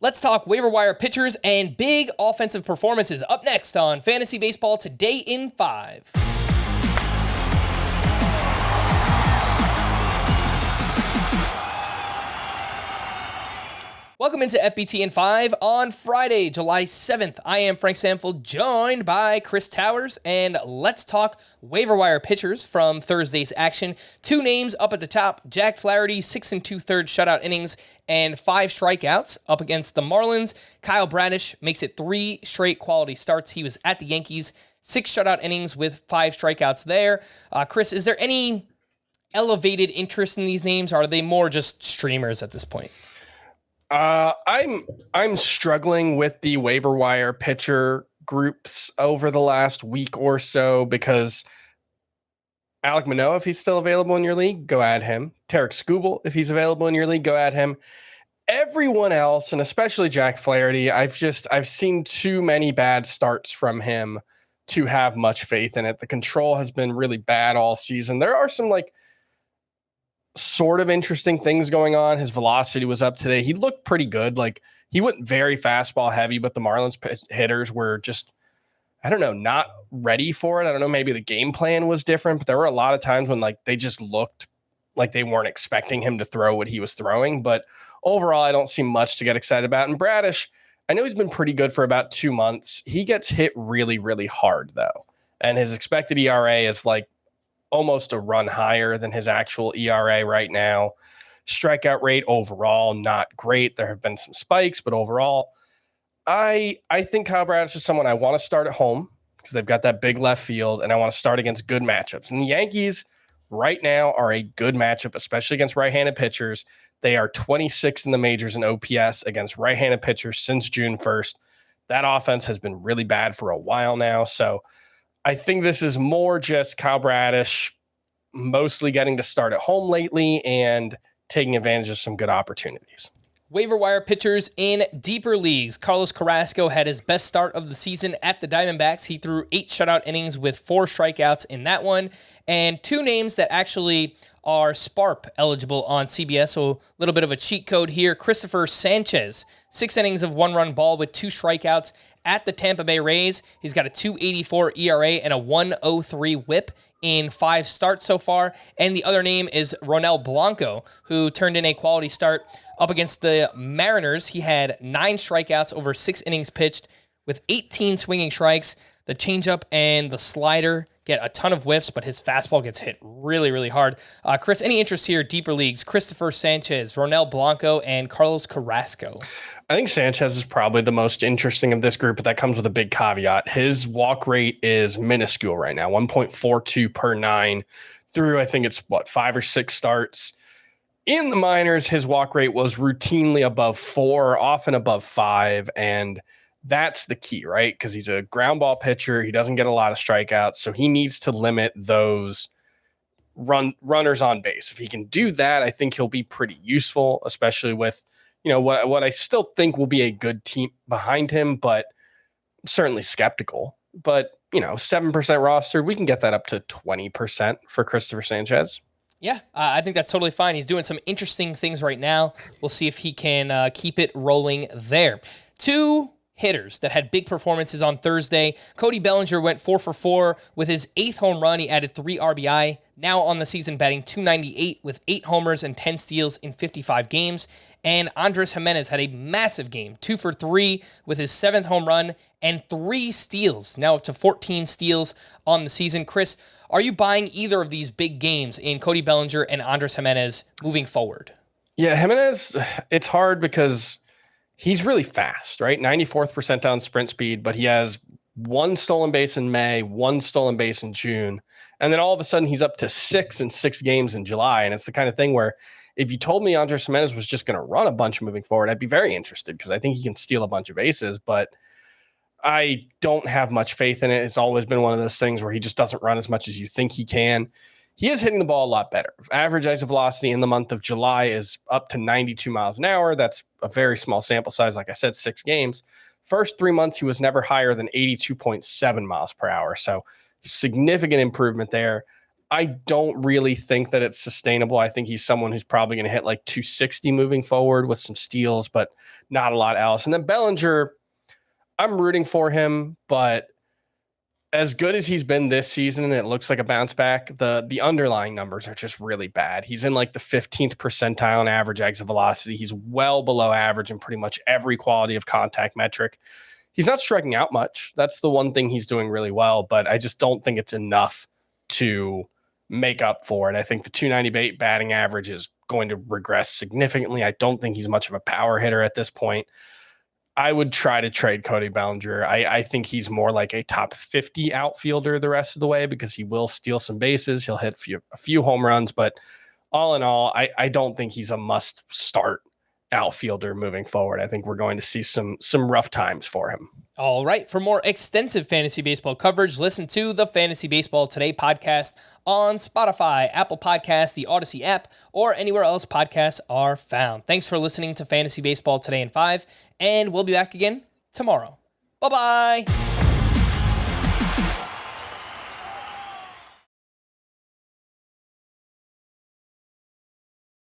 Let's talk waiver wire pitchers and big offensive performances up next on Fantasy Baseball Today in 5. Welcome into FBT in 5 on Friday, July 7th. I am Frank Sample, joined by Chris Towers, and let's talk waiver wire pitchers from Thursday's action. 2 names up at the top: Jack Flaherty, 6 2/3 shutout innings and 5 strikeouts up against the Marlins. Kyle Bradish makes it 3 straight quality starts. He was at the Yankees, 6 shutout innings with 5 strikeouts there. Chris, is there any elevated interest in these names, or are they more just streamers at this point? I'm struggling with the waiver wire pitcher groups over the last week or so because Alek Manoah, if he's still available in your league, go add him. Tarek Skubal, if he's available in your league, go add him. Everyone else, and especially Jack Flaherty, I've seen too many bad starts from him to have much faith in it. The control has been really bad all season. There are some sort of interesting things going on. His velocity was up today. He looked pretty good. He went very fastball heavy, but the Marlins hitters were just, I don't know, not ready for it. I don't know. Maybe the game plan was different, but there were a lot of times when they just looked like they weren't expecting him to throw what he was throwing. But overall, I don't see much to get excited about. And Bradish, I know he's been pretty good for about 2 months. He gets hit really, really hard though. And his expected ERA is almost a run higher than his actual ERA right now. Strikeout rate overall, not great. There have been some spikes, but overall, I think Kyle Bradish is someone I want to start at home because they've got that big left field, and I want to start against good matchups. And the Yankees right now are a good matchup, especially against right-handed pitchers. They are 26th in the majors in OPS against right-handed pitchers since June 1st. That offense has been really bad for a while now, so I think this is more just Kyle Bradish mostly getting to start at home lately and taking advantage of some good opportunities. Waiver wire pitchers in deeper leagues. Carlos Carrasco had his best start of the season at the Diamondbacks. He threw 8 shutout innings with 4 strikeouts in that one. And 2 names that actually are SPARP eligible on CBS. So a little bit of a cheat code here. Cristopher Sanchez, 6 innings of 1-run ball with 2 strikeouts at the Tampa Bay Rays. He's got a 2.84 ERA and a 1.03 whip in 5 starts so far. And the other name is Ronel Blanco, who turned in a quality start up against the Mariners. He had 9 strikeouts over 6 innings pitched with 18 swinging strikes. The changeup and the slider get a ton of whiffs, but his fastball gets hit really, really hard. Chris, any interest here, deeper leagues? Cristopher Sanchez, Ronel Blanco, and Carlos Carrasco. I think Sanchez is probably the most interesting of this group, but that comes with a big caveat. His walk rate is minuscule right now, 1.42 per 9 through, I think it's 5 or 6 starts. In the minors, his walk rate was routinely above 4, often above 5, and that's the key, right? Because he's a ground ball pitcher. He doesn't get a lot of strikeouts, so he needs to limit those runners on base. If he can do that, I think he'll be pretty useful, especially with what I still think will be a good team behind him, but I'm certainly skeptical. But 7% rostered, we can get that up to 20% for Cristopher Sanchez. Yeah, I think that's totally fine. He's doing some interesting things right now. We'll see if he can keep it rolling there. 2 hitters that had big performances on Thursday. Cody Bellinger went 4 for 4 with his 8th home run. He added 3 RBI. Now on the season, batting .298 with 8 homers and 10 steals in 55 games. And Andres Gimenez had a massive game, 2 for 3 with his 7th home run and 3 steals. Now up to 14 steals on the season. Chris, are you buying either of these big games in Cody Bellinger and Andres Gimenez moving forward? Yeah, Gimenez, it's hard because he's really fast, right? 94th percentile in sprint speed, but he has 1 stolen base in May, 1 stolen base in June. And then all of a sudden he's up to 6 in 6 games in July. And it's the kind of thing where if you told me Andres Gimenez was just going to run a bunch moving forward, I'd be very interested because I think he can steal a bunch of bases, but I don't have much faith in it. It's always been one of those things where he just doesn't run as much as you think he can. He is hitting the ball a lot better. Average exit velocity in the month of July is up to 92 miles an hour. That's a very small sample size. Like I said, 6 games. First 3 months, he was never higher than 82.7 miles per hour. So significant improvement there. I don't really think that it's sustainable. I think he's someone who's probably going to hit like 260 moving forward with some steals, but not a lot else. And then Bellinger, I'm rooting for him, but as good as he's been this season, and it looks like a bounce back, the underlying numbers are just really bad. He's in like the 15th percentile in average exit velocity. He's well below average in pretty much every quality of contact metric. He's not striking out much. That's the one thing he's doing really well, but I just don't think it's enough to make up for it. I think the 298 batting average is going to regress significantly. I don't think he's much of a power hitter at this point. I would try to trade Cody Bellinger. I think he's more like a top 50 outfielder the rest of the way because he will steal some bases. He'll hit a few home runs, but all in all, I don't think he's a must start outfielder moving forward. I think we're going to see some rough times for him. All right. For more extensive fantasy baseball coverage, listen to the Fantasy Baseball Today podcast on Spotify, Apple Podcasts, the Audacy app, or anywhere else podcasts are found. Thanks for listening to Fantasy Baseball Today in 5, and we'll be back again tomorrow. Bye-bye.